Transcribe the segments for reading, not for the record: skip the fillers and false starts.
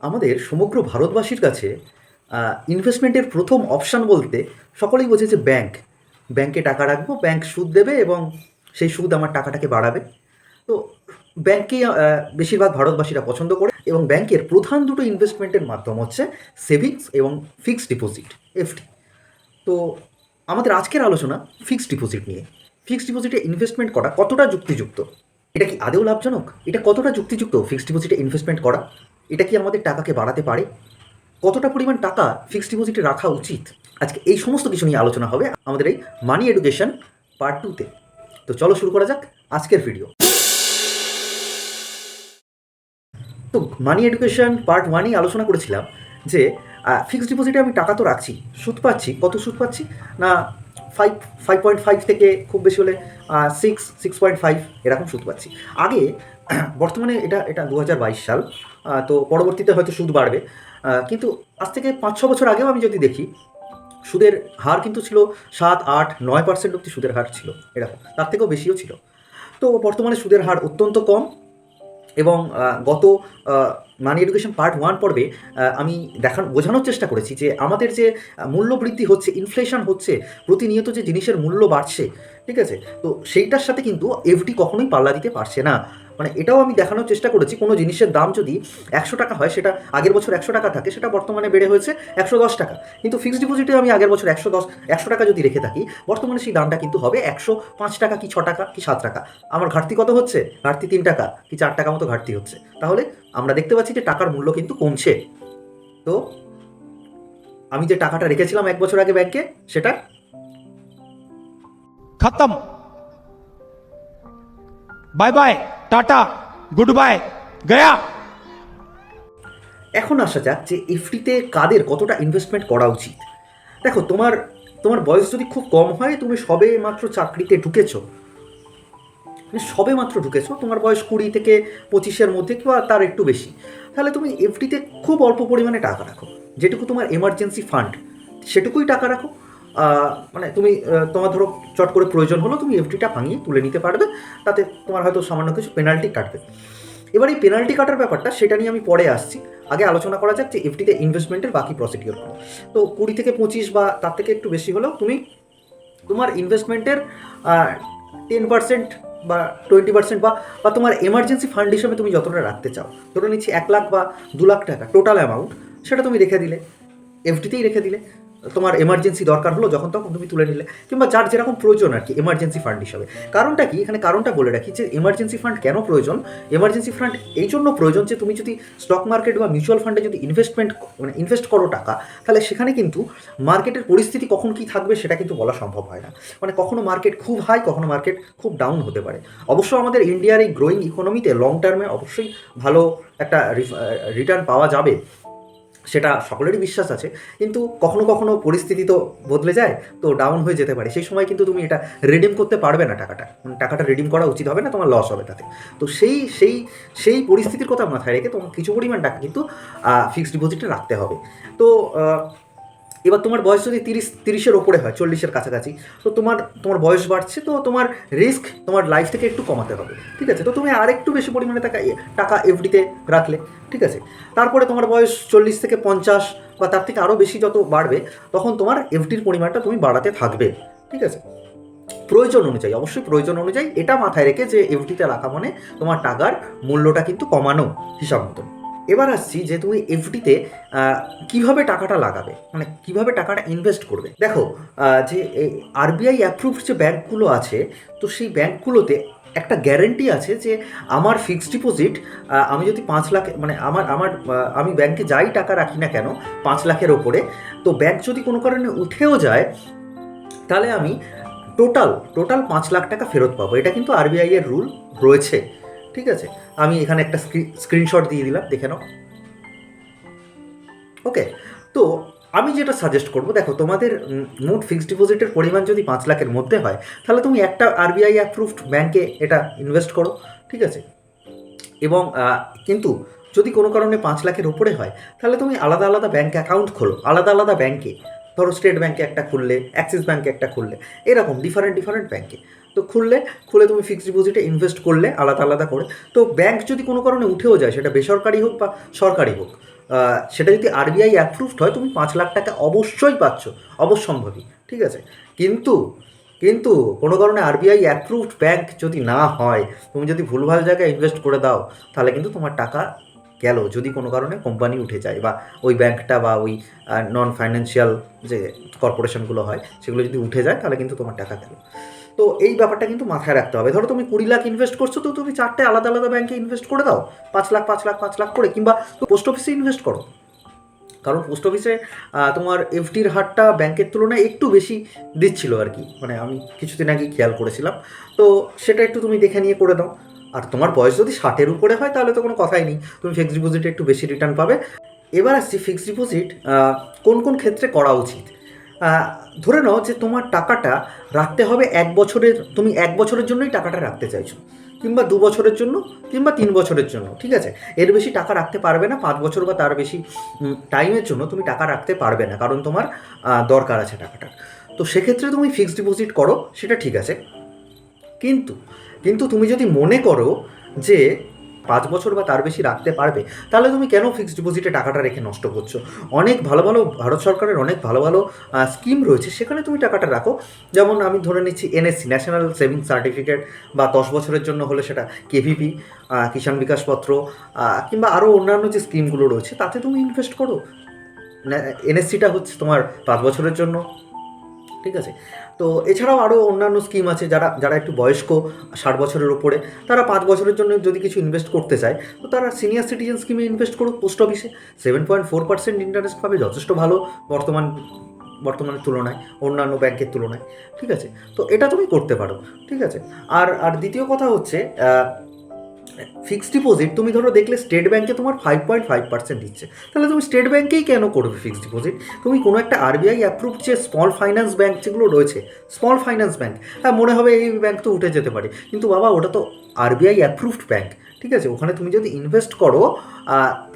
আমাদের সমগ্র ভারতবাসীর কাছে ইনভেস্টমেন্টের প্রথম অপশান বলতে সকলেই বোঝে যে ব্যাংক। ব্যাংকে টাকা রাখবো, ব্যাংক সুদ দেবে এবং সেই সুদ আমার টাকাটাকে বাড়াবে। তো ব্যাংকেই বেশিরভাগ ভারতবাসীরা পছন্দ করে এবং ব্যাংকের প্রধান দুটো ইনভেস্টমেন্টের মাধ্যম হচ্ছে সেভিংস এবং ফিক্সড ডিপোজিট, এফডি। তো আমাদের আজকের আলোচনা ফিক্সড ডিপোজিট নিয়ে। ফিক্সড ডিপোজিটে ইনভেস্টমেন্ট করা কতটা যুক্তিযুক্ত? এটা কি আদৌ লাভজনক? এটা কতটা যুক্তিযুক্ত ফিক্সড ডিপোজিটে ইনভেস্টমেন্ট করা? এটা কি আমাদের টাকাকে বাড়াতে পারে? কতটা পরিমাণ টাকা ফিক্সড ডিপোজিটে রাখা উচিত? আজকে এই সমস্ত কিছু নিয়ে আলোচনা হবে আমাদের এই মানি এডুকেশন পার্ট 2-তে। তো চলো শুরু করা যাক আজকের ভিডিও। তো মানি এডুকেশন পার্ট 1-এই আলোচনা করেছিলাম যে ফিক্সড ডিপোজিটে আমি টাকা তো রাখছি, সুদ পাচ্ছি। কত সুদ পাচ্ছি না, 5.5 থেকে খুব বেশি হলে 6.5 এরকম সুদ পাচ্ছি আগে। বর্তমানে এটা এটা 2022 সাল, তো পরবর্তীতে হয়তো সুদ বাড়বে, কিন্তু আজ থেকে 5-6 বছর আগেও আমি যদি দেখি সুদের হার কিন্তু ছিল 7, 8, 9% অব্দি সুদের হার ছিল, এরকম তার থেকেও বেশিও ছিল। তো বর্তমানে সুদের হার অত্যন্ত কম এবং গত মানি এডুকেশন পার্ট 1 পর্বে আমি বোঝানোর চেষ্টা করেছি যে আমাদের যে মূল্য বৃদ্ধি হচ্ছে, ইনফ্লেশন হচ্ছে, প্রতিনিয়ত যে জিনিসের মূল্য বাড়ছে, ঠিক আছে, তো সেইটার সাথে কিন্তু এফডি কখনোই পাল্লা দিতে পারছে না। মানে এটাও আমি দেখানোর চেষ্টা করেছি, কোনো জিনিসের দাম যদি 100 টাকা হয়, সেটা আগের বছর 100 টাকা থাকে, সেটা বর্তমানে বেড়ে হয়েছে 110 টাকা। কিন্তু ফিক্সড ডিপোজিটে আমি আগের বছর 100 টাকা যদি রেখে থাকি, বর্তমানে সেই দামটা কিন্তু হবে 105 টাকা কি 6 টাকা কি 7 টাকা। আমার ঘাটতি কত হচ্ছে? ঘাটতি 3 টাকা কি 4 টাকা মতো ঘাটতি হচ্ছে। তাহলে আমরা দেখতে পাচ্ছি যে টাকার মূল্য কিন্তু কমছে। তো আমি যে টাকাটা রেখেছিলাম 1 বছর আগে ব্যাংকে, সেটা खत्म। Bye bye, tata, goodbye, गया। এখন আসা যাক যে এফডিতে কাদের কতটা ইনভেস্টমেন্ট করা উচিত। দেখো, তোমার তোমার বয়স যদি খুব কম হয়, তুমি সবে মাত্র চাকরিতে ঢুকেছো, সবে মাত্র ঢুকেছো, তোমার বয়স 20 থেকে 25-এর মধ্যে কিংবা তার একটু বেশি, তাহলে তুমি এফডিতে খুব অল্প পরিমাণে টাকা রাখো। যেটুকু তোমার এমার্জেন্সি ফান্ড, সেটুকুই টাকা রাখো। মানে তুমি তোমার ধরো চট করে প্রয়োজন হলো, তুমি এফডিটা ভাঙিয়ে তুলে নিতে পারবে, তাতে তোমার হয়তো সামান্য কিছু পেনাল্টি কাটবে। এবার এই পেনাল্টি কাটার ব্যাপারটা, সেটা নিয়ে আমি পরে আসছি। আগে আলোচনা করা যাক যে এফডিতে ইনভেস্টমেন্টের বাকি প্রসিডিওরগুলো। তো 20 থেকে 25 বা তার থেকে একটু বেশি হলেও তুমি তোমার ইনভেস্টমেন্টের 10% বা 20% বা বা তোমার এমার্জেন্সি ফান্ড হিসেবে তুমি যতটা রাখতে চাও, ধরে নিচ্ছি 1 লাখ বা 2 লাখ টাকা টোটাল অ্যামাউন্ট, সেটা তুমি রেখে দিলে, এফডিতেই রেখে দিলে। তোমার এমার্জেন্সি দরকার হলো যখন তখন তুমি তুলে নিলে, কিংবা যার যেরকম প্রয়োজন আর কি এমার্জেন্সি ফান্ড হিসাবে। কারণটা কি, এখানে কারণটা বলে রাখি যে এমার্জেন্সি ফান্ড কেন প্রয়োজন। এমার্জেন্সি ফান্ড এই জন্য প্রয়োজন যে তুমি যদি স্টক মার্কেট বা মিউচুয়াল ফান্ডে যদি ইনভেস্ট করো টাকা, তাহলে সেখানে কিন্তু মার্কেটের পরিস্থিতি কখন কী থাকবে সেটা কিন্তু বলা সম্ভব হয় না। মানে কখনো মার্কেট খুব হাই, কখনো মার্কেট খুব ডাউন হতে পারে। অবশ্য আমাদের ইন্ডিয়ার এই গ্রোয়িং ইকোনমিতে লং টার্মে অবশ্যই ভালো একটা রিটার্ন পাওয়া যাবে, সেটা সকলেরই বিশ্বাস আছে। কিন্তু কখনো কখনো পরিস্থিতি তো বদলে যায়, তো ডাউন হয়ে যেতে পারে। সেই সময় কিন্তু তুমি এটা রিডিম করতে পারবে না, টাকাটা রিডিম করা উচিত হবে না, তোমার লস হবে তাতে। তো সেই সেই সেই পরিস্থিতির কথা মাথায় রেখে তোমার কিছু পরিমাণ টাকা কিন্তু ফিক্সড ডিপোজিটে রাখতে হবে। তো এবার তোমার বয়স যদি 30-এর ওপরে হয়, 40-এর কাছাকাছি, তো তোমার তোমার বয়স বাড়ছে, তো তোমার রিস্ক তোমার লাইফ থেকে একটু কমাতে হবে, ঠিক আছে। তো তুমি আর একটু বেশি পরিমাণে টাকা এফডিতে রাখলে, ঠিক আছে। তারপরে তোমার বয়স 40 থেকে 50 বা তার থেকে আরও বেশি যত বাড়বে, তখন তোমার এফডির পরিমাণটা তুমি বাড়াতে থাকবে, ঠিক আছে। প্রয়োজন অনুযায়ী, অবশ্যই প্রয়োজন অনুযায়ী, এটা মাথায় রেখে যে এফডিতে রাখা মানে তোমার টাকার মূল্যটা কিন্তু কমানো হিসাব মতন। এবার আসছি যে তুমি এফডিতে কীভাবে টাকাটা লাগাবে, মানে কীভাবে টাকাটা ইনভেস্ট করবে। দেখো, যে আরবিআই অ্যাপ্রুভড যে ব্যাঙ্কগুলো আছে, তো সেই ব্যাঙ্কগুলোতে একটা গ্যারেন্টি আছে যে আমার ফিক্সড ডিপোজিট, আমি যদি 5 লাখ, মানে আমি ব্যাংকে যাই টাকা রাখি না কেন 5 লাখের ওপরে, তো ব্যাংক যদি কোনো কারণে উঠেও যায়, তাহলে আমি টোটাল 5 লাখ টাকা ফেরত পাবো। এটা কিন্তু আরবিআই এর রুল রয়েছে, ঠিক আছে। আমি এখানে একটা স্ক্রিনশট দিয়ে দিলাম, দেখে নাও। ওকে, তো আমি যেটা সাজেস্ট করবো, দেখো তোমাদের মোট ফিক্সড ডিপোজিটের পরিমাণ যদি 5 লাখের মধ্যে হয়, তাহলে তুমি একটা আরবিআই অ্যাপ্রুভড ব্যাংকে এটা ইনভেস্ট করো, ঠিক আছে। এবং কিন্তু যদি কোনো কারণে 5 লাখের উপরে হয়, তাহলে তুমি আলাদা আলাদা ব্যাঙ্ক অ্যাকাউন্ট খোলো, আলাদা আলাদা ব্যাঙ্কে। ধরো স্টেট ব্যাঙ্কে একটা খুললে, অ্যাক্সিস ব্যাঙ্কে একটা খুললে, এরকম ডিফারেন্ট ব্যাঙ্কে। তো খুলে তুমি ফিক্সড ডিপোজিটে ইনভেস্ট করলে আলাদা আলাদা করে। তো ব্যাংক যদি কোনো কারণে উঠেও যায়, সেটা বেসরকারি হোক বা সরকারি হোক, সেটা যদি আরবিআই অ্যাপ্রুভড হয়, তুমি 5 লাখ টাকা অবশ্যই পাচ্ছ, অবশ্যম্ভাবী। ঠিক আছে, কিন্তু কিন্তু কোনো কারণে আরবিআই অ্যাপ্রুভড ব্যাংক যদি না হয়, তুমি যদি ভুলভাল জায়গায় ইনভেস্ট করে দাও, তাহলে কিন্তু তোমার টাকা গেল। যদি কোনো কারণে কোম্পানি উঠে যায় বা ওই ব্যাংকটা বা ওই নন ফাইন্যান্সিয়াল যে কর্পোরেশনগুলো হয় সেগুলো যদি উঠে যায়, তাহলে কিন্তু তোমার টাকা গেল। তো এই ব্যাপারটা কিন্তু মাথায় রাখতে হবে। ধরো তুমি 20 লাখ ইনভেস্ট করছো, তো তুমি 4টে আলাদা আলাদা ব্যাংকে ইনভেস্ট করে দাও, 5 লাখ 5 লাখ 5 লাখ করে, কিংবা পোস্ট অফিসে ইনভেস্ট করো। কারণ পোস্ট অফিসে তোমার এফডির হারটা ব্যাংকের তুলনায় একটু বেশি দিচ্ছিল আর কি, মানে আমি কিছুদিন আগে খেয়াল করেছিলাম। তো সেটা একটু তুমি দেখে নিয়ে করে দাও। আর তোমার বয়স যদি 60-এর উপরে হয়, তাহলে তো কোনো কথাই নেই, তুমি ফিক্সড ডিপোজিটে একটু বেশি রিটার্ন পাবে। এবার আসছি ফিক্সড ডিপোজিট কোন কোন ক্ষেত্রে করা উচিত। ধরে নাও যে তোমার টাকাটা রাখতে হবে 1 বছরের, তুমি 1 বছরের জন্যই টাকাটা রাখতে চাইছো, কিংবা 2 বছরের জন্য, কিংবা 3 বছরের জন্য। ঠিক আছে, এর বেশি টাকা রাখতে পারবে না, 5 বছর বা তার বেশি টাইমের জন্য তুমি টাকা রাখতে পারবে না, কারণ তোমার দরকার আছে টাকাটার। তো সেক্ষেত্রে তুমি ফিক্সড ডিপোজিট করো, সেটা ঠিক আছে। কিন্তু কিন্তু তুমি যদি মনে করো যে 5 বছর বা তার বেশি রাখতে পারবে, তাহলে তুমি কেন ফিক্সড ডিপোজিটে টাকাটা রেখে নষ্ট করছো? অনেক ভালো ভালো ভারত সরকারের অনেক ভালো ভালো স্কিম রয়েছে, সেখানে তুমি টাকাটা রাখো। যেমন আমি ধরে নিচ্ছি এনএসসি, ন্যাশনাল সেভিংস সার্টিফিকেট, বা 10 বছরের জন্য হলে সেটা কেভিপি, কিষাণ বিকাশ পত্র, কিংবা আরও অন্যান্য যে স্কিমগুলো রয়েছে তাতে তুমি ইনভেস্ট করো। এনএসসিটা হচ্ছে তোমার 5 বছরের জন্য। ঠিক আছে, তো এছাড়াও আরও অন্যান্য স্কিম আছে, যারা যারা একটু বয়স্ক, 60 বছরের ওপরে, তারা 5 বছরের জন্য যদি কিছু ইনভেস্ট করতে চায়, তো তারা সিনিয়র সিটিজেন স্কিমে ইনভেস্ট করুক পোস্ট অফিসে। 7.4% ইন্টারেস্ট পাবে, যথেষ্ট ভালো বর্তমানের তুলনায়, অন্যান্য ব্যাংকের তুলনায়। ঠিক আছে, তো এটা তুমি করতে পারো। ঠিক আছে, আর আর দ্বিতীয় কথা হচ্ছে ফিক্সড ডিপোজিট। তুমি ধরো দেখলে স্টেট ব্যাংকে তোমার 5.5% দিচ্ছে, তাহলে তুমি স্টেট ব্যাংকেই কেন করবে ফিক্সড ডিপোজিট? তুমি কোনো একটা আরবিআই অ্যাপ্রুভড যে স্মল ফাইন্যান্স ব্যাংক যেগুলো রয়েছে, স্মল ফাইন্যান্স ব্যাংক, হ্যাঁ মনে হবে এই ব্যাংক তো উঠে যেতে পারে, কিন্তু বাবা ওটা তো আরবিআই অ্যাপ্রুভড ব্যাংক। ঠিক আছে, ওখানে তুমি যদি ইনভেস্ট করো,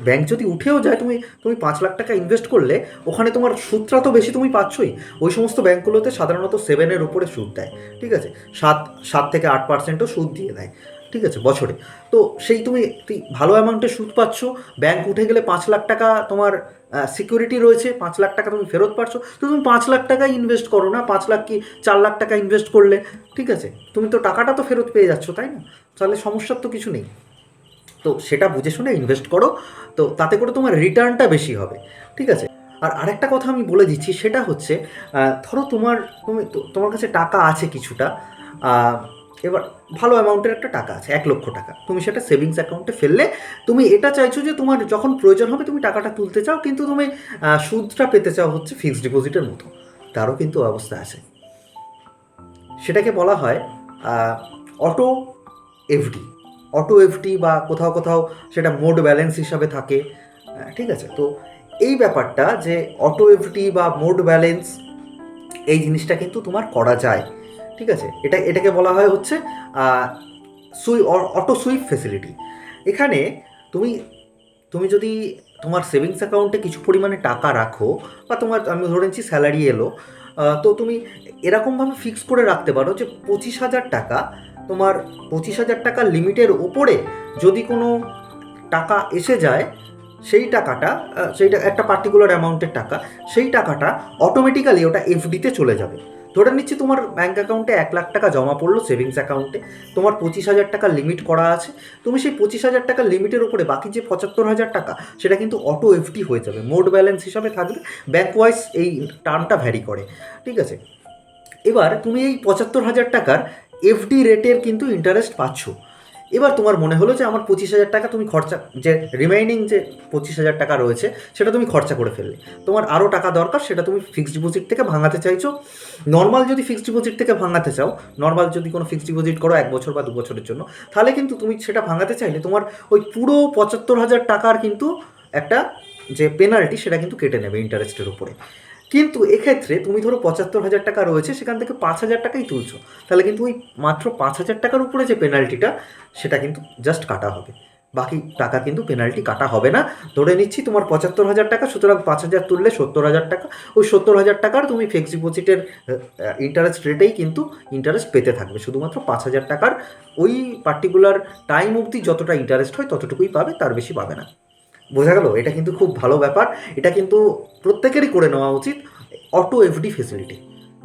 ব্যাংক যদি উঠেও যায়, তুমি 5 লাখ টাকা ইনভেস্ট করলে, ওখানে তোমার সুদটা তো বেশি তুমি পাচ্ছই। ওই সমস্ত ব্যাংকগুলোতে সাধারণত 7-এর উপরে সুদ দেয়। ঠিক আছে, 7 থেকে 8%ও সুদ দিয়ে দেয়। ঠিক আছে, বছরে। তো সেই তুমি ভালো অ্যামাউন্টে সুদ পাচ্ছ। ব্যাংক উঠে গেলে 5 লাখ টাকা তোমার সিকিউরিটি রয়েছে, 5 লাখ টাকা তুমি ফেরত পাচ্ছ। তো তুমি 5 লাখ টাকাই ইনভেস্ট করো না, 5 লাখ কি 4 লাখ টাকা ইনভেস্ট করলে, ঠিক আছে, তুমি তো টাকাটা তো ফেরত পেয়ে যাচ্ছ, তাই না? তাহলে সমস্যার তো কিছু নেই। তো সেটা বুঝে শুনে ইনভেস্ট করো, তো তাতে করে তোমার রিটার্নটা বেশি হবে। ঠিক আছে, আর আরেকটা কথা আমি বলে দিচ্ছি, সেটা হচ্ছে ধরো তোমার কাছে টাকা আছে কিছুটা, এবার ভালো অ্যামাউন্টের একটা টাকা আছে, 1 লক্ষ টাকা, তুমি সেটা সেভিংস অ্যাকাউন্টে ফেললে, তুমি এটা চাইছো যে তোমার যখন প্রয়োজন হবে তুমি টাকাটা তুলতে চাও, কিন্তু তুমি সুদটা পেতে চাও হচ্ছে ফিক্সড ডিপোজিটের মতো। তারও কিন্তু অবস্থা আছে, সেটাকে বলা হয় অটো এফডি। অটো এফডি বা কোথাও কোথাও সেটা মোড ব্যালেন্স হিসাবে থাকে। ঠিক আছে, তো এই ব্যাপারটা যে অটো এফডি বা মোড ব্যালেন্স, এই জিনিসটা কিন্তু তোমার করা যায়। ঠিক আছে, এটাকে বলা হয় হচ্ছে অটো সুইপ ফেসিলিটি। এখানে তুমি তুমি যদি তোমার সেভিংস অ্যাকাউন্টে কিছু পরিমাণে টাকা রাখো, বা তোমার, আমি ধরে নিচ্ছি স্যালারি এলো, তো তুমি এরকমভাবে ফিক্স করে রাখতে পারো যে 25,000 টাকা, তোমার 25,000 টাকার লিমিটের ওপরে যদি কোনো টাকা এসে যায়, সেই টাকাটা, সেইটা একটা পার্টিকুলার অ্যামাউন্টের টাকা, সেই টাকাটা অটোমেটিক্যালি ওটা এফডিতে চলে যাবে। ধরে নিচ্ছি তোমার ব্যাঙ্ক অ্যাকাউন্টে 1 লাখ টাকা জমা পড়লো সেভিংস অ্যাকাউন্টে, তোমার 25,000 টাকার লিমিট করা আছে, তুমি সেই 25,000 টাকার লিমিটের উপরে বাকি যে 75,000 টাকা, সেটা কিন্তু অটো এফডি হয়ে যাবে, মোড ব্যালেন্স হিসাবে থাকবে। ব্যাঙ্ক ওয়াইজ এই টার্মটা ভ্যারি করে। ঠিক আছে, এবার তুমি এই 75,000 টাকার এফডি রেটের কিন্তু ইন্টারেস্ট পাচ্ছ। এবার তোমার মনে হলো যে আমার 25,000 টাকা তুমি খরচা, যে রিমাইনিং যে 25,000 টাকা রয়েছে সেটা তুমি খরচা করে ফেললে, তোমার আরও টাকা দরকার, সেটা তুমি ফিক্সড ডিপোজিট থেকে ভাঙাতে চাইছো। নর্মাল যদি ফিক্সড ডিপোজিট থেকে ভাঙাতে চাও, নর্মাল যদি কোনো ফিক্সড ডিপোজিট করো 1 বছর বা 2 বছরের জন্য, তাহলে কিন্তু তুমি সেটা ভাঙাতে চাইলে তোমার ওই পুরো 75,000 টাকার কিন্তু একটা যে পেনাল্টি, সেটা কিন্তু কেটে নেবে ইন্টারেস্টের উপরে। কিন্তু এক্ষেত্রে তুমি ধরো 75,000 টাকা রয়েছে, সেখান থেকে 5,000 টাকাই তুলছো, তাহলে কিন্তু ওই মাত্র 5,000 টাকার উপরে যে পেনাল্টিটা, সেটা কিন্তু জাস্ট কাটা হবে। বাকি টাকা কিন্তু পেনাল্টি কাটা হবে না। ধরে নিচ্ছি তোমার 75,000 টাকা, সুতরাং 5,000 তুললে 70,000 টাকা। ওই 70,000 টাকার তুমি ফিক্সড ডিপোজিটের ইন্টারেস্ট রেটেই কিন্তু ইন্টারেস্ট পেতে থাকবে। শুধুমাত্র 5,000 টাকার ওই পার্টিকুলার টাইম অবধি যতটা ইন্টারেস্ট হয় ততটুকুই পাবে, তার বেশি পাবে না। বোঝা গেল? এটা কিন্তু খুব ভালো ব্যাপার। এটা কিন্তু প্রত্যেকেরই করে নেওয়া উচিত। অটো এফডি ফেসিলিটি,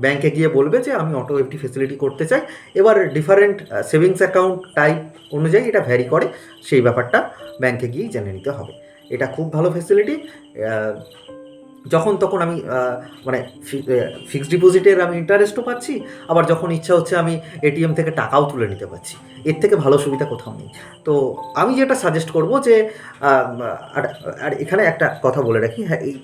ব্যাংকে গিয়ে বলবে যে আমি অটো এফডি ফেসিলিটি করতে চাই। এবার ডিফারেন্ট সেভিংস অ্যাকাউন্ট টাইপ অনুযায়ী এটা ভ্যারি করে, সেই ব্যাপারটা ব্যাংকে গিয়েই জেনে নিতে হবে। এটা খুব ভালো ফেসিলিটি। যখন তখন আমি মানে ফিক্সড ডিপোজিটের আমি ইন্টারেস্টও পাচ্ছি, আবার যখন ইচ্ছা হচ্ছে আমি এটিএম থেকে টাকাও তুলে নিতে পারছি। এর থেকে ভালো সুবিধা কোথাও নেই। তো আমি যেটা সাজেস্ট করব যে আর এখানে একটা কথা বলে রাখি, হ্যাঁ, এই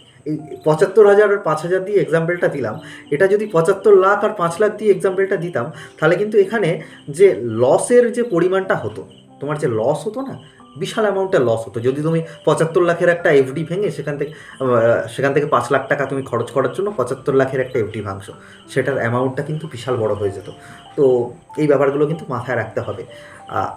75,000 আর 5,000 দিয়ে এক্সাম্পলটা দিলাম। এটা যদি 75 লাখ আর 5 লাখ দিয়ে এক্সাম্পলটা দিতাম, তাহলে কিন্তু এখানে যে লসের যে পরিমাণটা হতো, তোমার যে লস হতো না, বিশাল অ্যামাউন্টের লস হতো। যদি তুমি 75 লাখের একটা এফডি ভেঙে সেখান থেকে 5 লাখ টাকা তুমি খরচ করার জন্য 75 লাখের একটা এফডি ভাঙছো, সেটার অ্যামাউন্টটা কিন্তু বিশাল বড় হয়ে যেত। তো এই ব্যাপারগুলো কিন্তু মাথায় রাখতে হবে।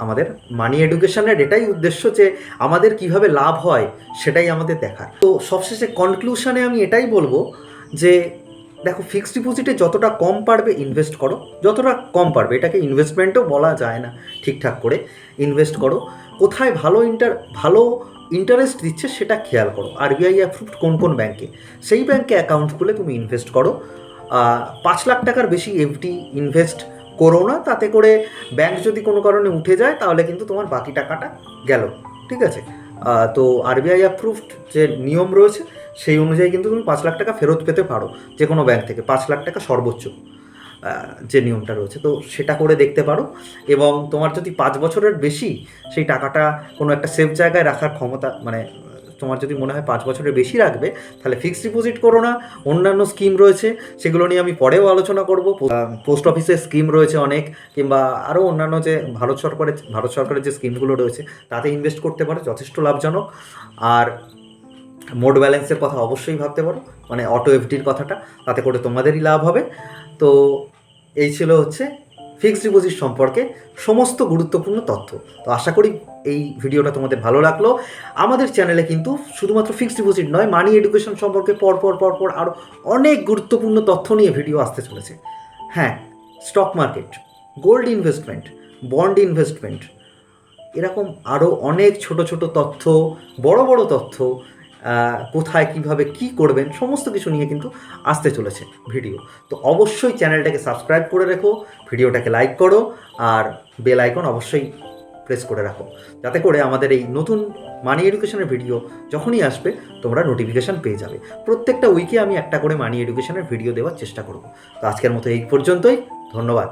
আমাদের মানি এডুকেশনের এটাই উদ্দেশ্য যে আমাদের কিভাবে লাভ হয় সেটাই আমাদের দেখার। তো সবশেষে কনক্লুশনে আমি এটাই বলবো যে দেখো, ফিক্সড ডিপোজিটে যতটা কম পারবে ইনভেস্ট করো, যতটা কম পারবে। এটাকে ইনভেস্টমেন্টও বলা যায় না, ঠিকঠাক করে ইনভেস্ট করো। কোথায় ভালো ইন্টারেস্ট দিচ্ছে সেটা খেয়াল করো। আরবিআই অ্যাপ্রুভড কোন কোন ব্যাংকে, সেই ব্যাংকে অ্যাকাউন্ট খুলে তুমি ইনভেস্ট করো। 5 লাখ টাকার বেশি এফডি ইনভেস্ট করো না, তাতে করে ব্যাংক যদি কোনো কারণে উঠে যায় তাহলে কিন্তু তোমার বাকি টাকাটা গেল। ঠিক আছে? তো আরবিআই অ্যাপ্রুভড যে নিয়ম রয়েছে সেই অনুযায়ী কিন্তু তুমি 5 লাখ টাকা ফেরত পেতে পারো যে কোনো ব্যাংক থেকে। 5 লাখ টাকা সর্বোচ্চ যে নিয়মটা রয়েছে, তো সেটা করে দেখতে পারো। এবং তোমার যদি 5 বছরের বেশি সেই টাকাটা কোনো একটা সেফ জায়গায় রাখার ক্ষমতা, মানে তোমার যদি মনে হয় 5 বছরের বেশি রাখবে, তাহলে ফিক্সড ডিপোজিট করো না। অন্যান্য স্কিম রয়েছে, সেগুলো নিয়ে আমি পরেও আলোচনা করব। পোস্ট অফিসের স্কিম রয়েছে অনেক, কিংবা আরও অন্যান্য যে ভারত সরকারের যে স্কিমগুলো রয়েছে তাতে ইনভেস্ট করতে পারো, যথেষ্ট লাভজনক। আর মোড ব্যালেন্সের কথা অবশ্যই ভাবতে পারো, মানে অটো এফডির কথাটা, তাতে করে তোমাদেরই লাভ হবে। তো এই ছিল হচ্ছে ফিক্সড ডিপোজিট সম্পর্কে সমস্ত গুরুত্বপূর্ণ তথ্য। তো আশা করি এই ভিডিওটা তোমাদের ভালো লাগলো। আমাদের চ্যানেলে কিন্তু শুধুমাত্র ফিক্সড ডিপোজিট নয়, মানি এডুকেশন সম্পর্কে পরপর আরও অনেক গুরুত্বপূর্ণ তথ্য নিয়ে ভিডিও আসতে চলেছে। হ্যাঁ, stock market, gold investment, bond investment, এরকম আরও অনেক ছোট ছোট তথ্য, বড় তথ্য, কোথায় কিভাবে কি করবেন সমস্ত কিছু নিয়ে কিন্তু আসতে চলেছে ভিডিও। তো অবশ্যই চ্যানেলটাকে সাবস্ক্রাইব করে রেখো, ভিডিওটাকে লাইক করো, আর বেল আইকন অবশ্যই প্রেস করে রাখো, যাতে করে আমাদের এই নতুন মানি এডুকেশনের ভিডিও যখনই আসবে তোমরা নোটিফিকেশান পেয়ে যাবে। প্রত্যেকটা উইকে আমি একটা করে মানি এডুকেশনের ভিডিও দেওয়ার চেষ্টা করব। তো আজকের মতো এই পর্যন্তই, ধন্যবাদ।